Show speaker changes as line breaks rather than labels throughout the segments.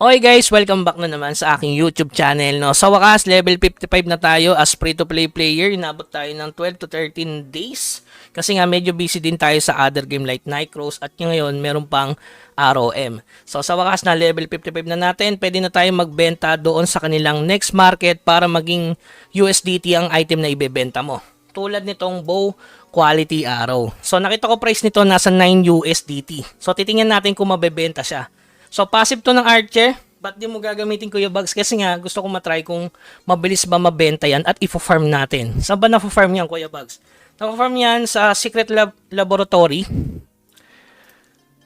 Okay guys, welcome back na naman sa aking YouTube channel. No? Sa wakas, level 55 na tayo as free-to-play player. Inabot tayo ng 12 to 13 days. Kasi nga medyo busy din tayo sa other game like Nycross at ngayon meron pang ROM. So sa wakas na level 55 na natin, pwede na tayo magbenta doon sa kanilang next market para maging USDT ang item na ibebenta mo. Tulad nitong bow quality arrow. So nakita ko price nito nasa 9 USDT. So titingnan natin kung mabebenta siya. So, passive to ng Archer. Ba't di mo gagamitin Kuya Bugs? Kasi nga, gusto ko matry kung mabilis ba mabenta yan at ifo-farm natin. Saan ba na-farm yan, Kuya Bugs? Na-farm yan sa Secret Laboratory.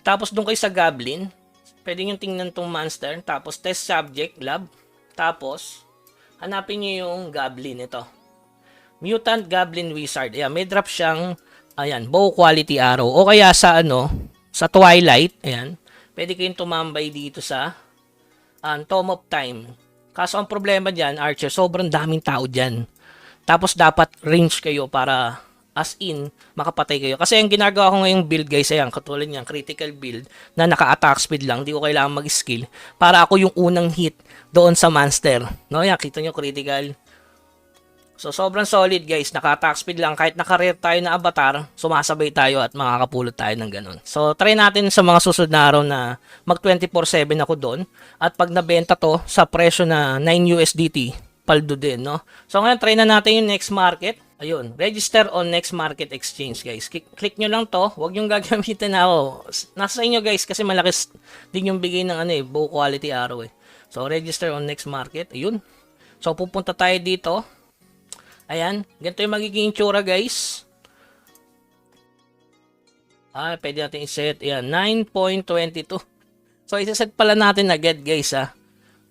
Tapos, doon kayo sa Goblin. Pwede nyo tingnan tong monster. Tapos, Test Subject Lab. Tapos, hanapin nyo yung Goblin. Ito. Mutant Goblin Wizard. Ayan, may drop siyang, ayan, bow quality arrow. O kaya sa, sa Twilight. Ayan. Pwede kayong tumambay dito sa Tome of Time. Kaso ang problema dyan, Archer, sobrang daming tao dyan. Tapos dapat range kayo para as in, makapatay kayo. Kasi ang ginagawa ko ngayong build guys, ayan, katulad niyan, critical build, na naka-attack speed lang, di ko kailangan mag-skill. Para ako yung unang hit doon sa monster. No, yan, kita nyo, critical. So, sobrang solid guys. Naka-attack speed lang. Kahit naka-rare tayo na avatar, sumasabay tayo at makakapulot tayo ng ganun. So, try natin sa mga susunod na araw na mag 24/7 ako doon. At pag nabenta to sa presyo na 9 USDT, paldo din, no? So, ngayon, try na natin yung next market. Ayun, register on next market exchange guys. Click nyo lang to. Huwag nyo gagamitin na ako. Nasa inyo guys kasi malaki din yung bigay ng bow quality arrow eh. So, register on next market. Ayun. So, pupunta tayo dito. Ayan, ganito yung magiging itsura guys. Pwede natin iset. Ayan, 9.22. So, isaset pala natin agad guys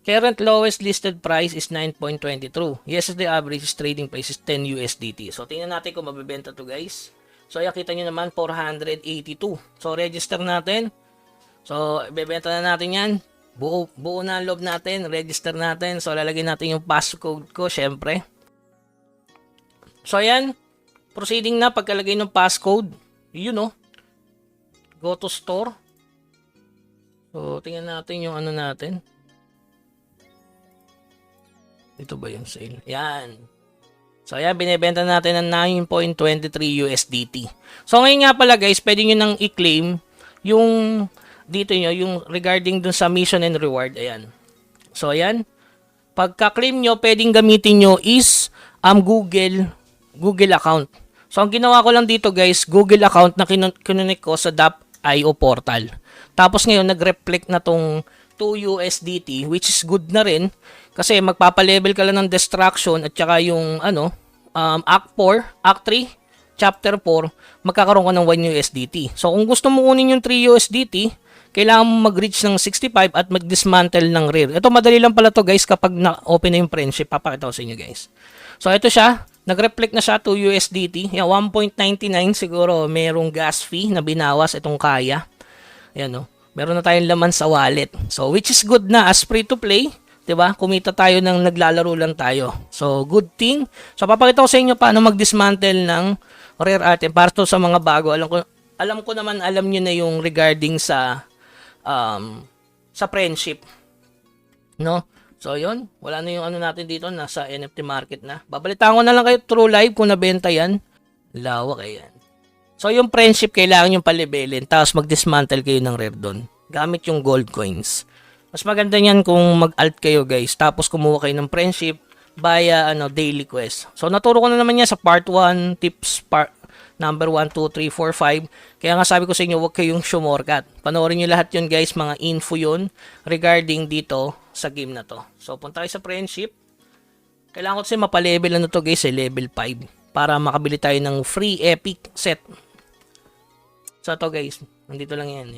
Current lowest listed price is 9.22. Yesterday average trading price is 10 USDT. So, tingnan natin kung mabibenta to guys. So, ayan, kita nyo naman 482. So, register natin. So, ibebenta na natin yan. Buo na ang loob natin. Register natin. So, lalagay natin yung passcode ko syempre. So, ayan. Proceeding na pagkalagay ng passcode. Yun, Go to store. So, tingnan natin yung natin. Ito ba yung sale? Ayan. So, ayan. Binibenta natin ng 9.23 USDT. So, ngayon nga pala guys, pwede nyo nang i-claim yung dito nyo, yung regarding dun sa mission and reward. Ayan. So, ayan. Pagka-claim nyo, pwedeng gamitin nyo is Google account. So, ang ginawa ko lang dito guys, Google account na kinunik ko sa DAP.io portal. Tapos ngayon, nag-reflect na tong 2 USDT, which is good na rin. Kasi magpapalevel ka lang ng destruction at saka yung, Act 4, Act 3, Chapter 4, magkakaroon ka ng 1 USDT. So, kung gusto mo kunin yung 3 USDT, kailangan mo mag-reach ng 65 at mag-dismantle ng rare. Ito, madali lang pala to guys kapag na-open na yung friendship. Papakita ko sa inyo guys. So, ito siya. Nag-reflect na siya to USDT. Yan, 1.99 siguro merong gas fee na binawas itong kaya. Yan, meron na tayong laman sa wallet. So, which is good na as free to play. 'Di ba? Kumita tayo ng naglalaro lang tayo. So, good thing. So, papakita ko sa inyo paano mag-dismantle ng rare item para to sa mga bago. Alam ko naman, alam niyo na yung regarding sa friendship. No? So, yun. Wala na yung natin dito. Nasa NFT market na. Babalitaan ko na lang kayo through live kung nabenta yan. Lawak yan. So, yung friendship, kailangan yung palibelin. Tapos, mag-dismantle kayo ng rare doon. Gamit yung gold coins. Mas maganda yan kung mag-alt kayo, guys. Tapos, kumuha kayo ng friendship via daily quest. So, naturo ko na naman yan sa part 1, tips number 1, 2, 3, 4, 5. Kaya nga sabi ko sa inyo, huwag kayong sumorkat. Panoorin nyo lahat yun guys, mga info yun regarding dito sa game na to. So, punta kayo sa friendship. Kailangan ko kasi mapalevel to guys, level 5. Para makabili tayo ng free epic set. So, ito guys, nandito lang yan.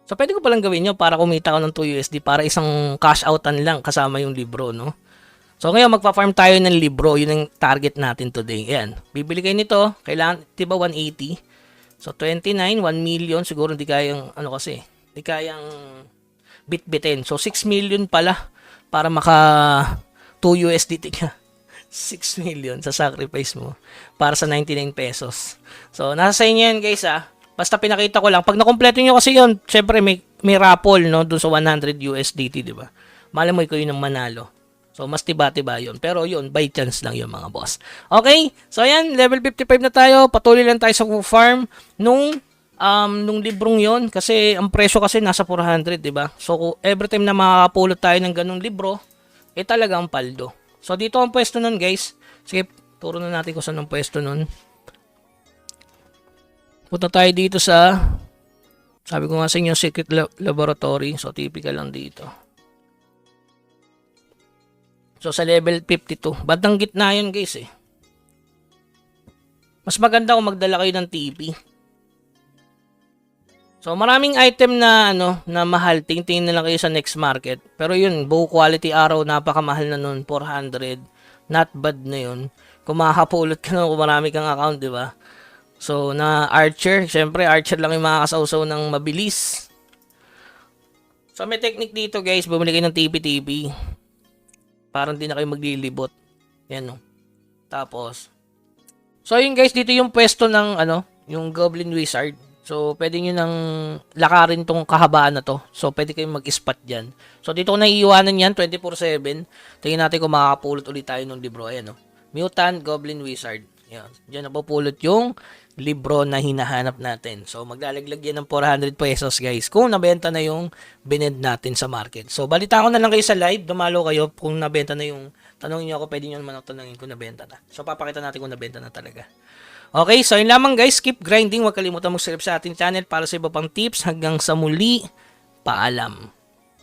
So, pwede ko palang gawin nyo para kumita ko ng 2 USD para isang cash outan lang kasama yung libro, no? So, ngayon, magpa-farm tayo ng libro. Yun ang target natin today. Ayan. Bibili kayo nito. Kailangan, diba 180? So, 29, 1 million. Siguro hindi kayang, kasi, hindi kayang bit-bitin. So, 6 million pala para maka 2 USDT ka. 6 million sa sacrifice mo para sa 99 pesos. So, nasa sa inyo yan, guys, Basta pinakita ko lang. Pag nakompleto nyo kasi yun, syempre may raffle, no? Dun sa 100 USDT, di ba? Malay mo ikaw yun ang manalo. So, mas tiba-tiba yun. Pero yun, by chance lang yun mga boss. Okay? So, ayan, level 55 na tayo. Patuloy lang tayo sa farm nung librong yon kasi ang presyo kasi nasa 400, di ba? So, every time na makakapulot tayo ng ganung libro, talaga ang paldo. So, dito ang pwesto nun, guys. Sige, turo na natin kung saan ang pwesto nun. Punta tayo dito sa, sabi ko nga sa inyo, secret laboratory. So, typical lang dito. So, sa level 52. Bandang gitna yun, guys, eh. Mas maganda kung magdala kayo ng TP. So, maraming item na, na mahal. Tingin na lang kayo sa next market. Pero yun, buo quality araw, napakamahal na nun. 400. Not bad na yun. Kung makakapulot ka nun, kung marami kang account, di ba? So, na Archer. Siyempre, Archer lang yung makakasawsaw ng mabilis. So, may technique dito, guys. Bumili kayo ng TP-TP. Parang di na kayo maglilibot. Yan, no. Tapos, so, yun, guys. Dito yung pwesto ng, yung Goblin Wizard. So, pwede nyo nang lakarin tong kahabaan na to. So, pwede kayong mag-spot dyan. So, dito ko naiiwanan yan, 24/7. Tingnan natin kung makakapulot ulit tayo ng libro. Ayan, no. Mutant Goblin Wizard. Yan. Diyan napupulot yung libro na hinahanap natin. So, maglalaglag yan ng 400 pesos, guys. Kung nabenta na yung bined natin sa market. So, balita ko na lang kayo sa live. Dumalo kayo kung nabenta na yung, tanongin nyo ako, pwede nyo naman ako tanongin kung nabenta na. So, papakita natin kung nabenta na talaga. Okay, so yun lamang guys. Keep grinding. Huwag kalimutan mag-subscribe sa ating channel para sa iba pang tips. Hanggang sa muli. Paalam.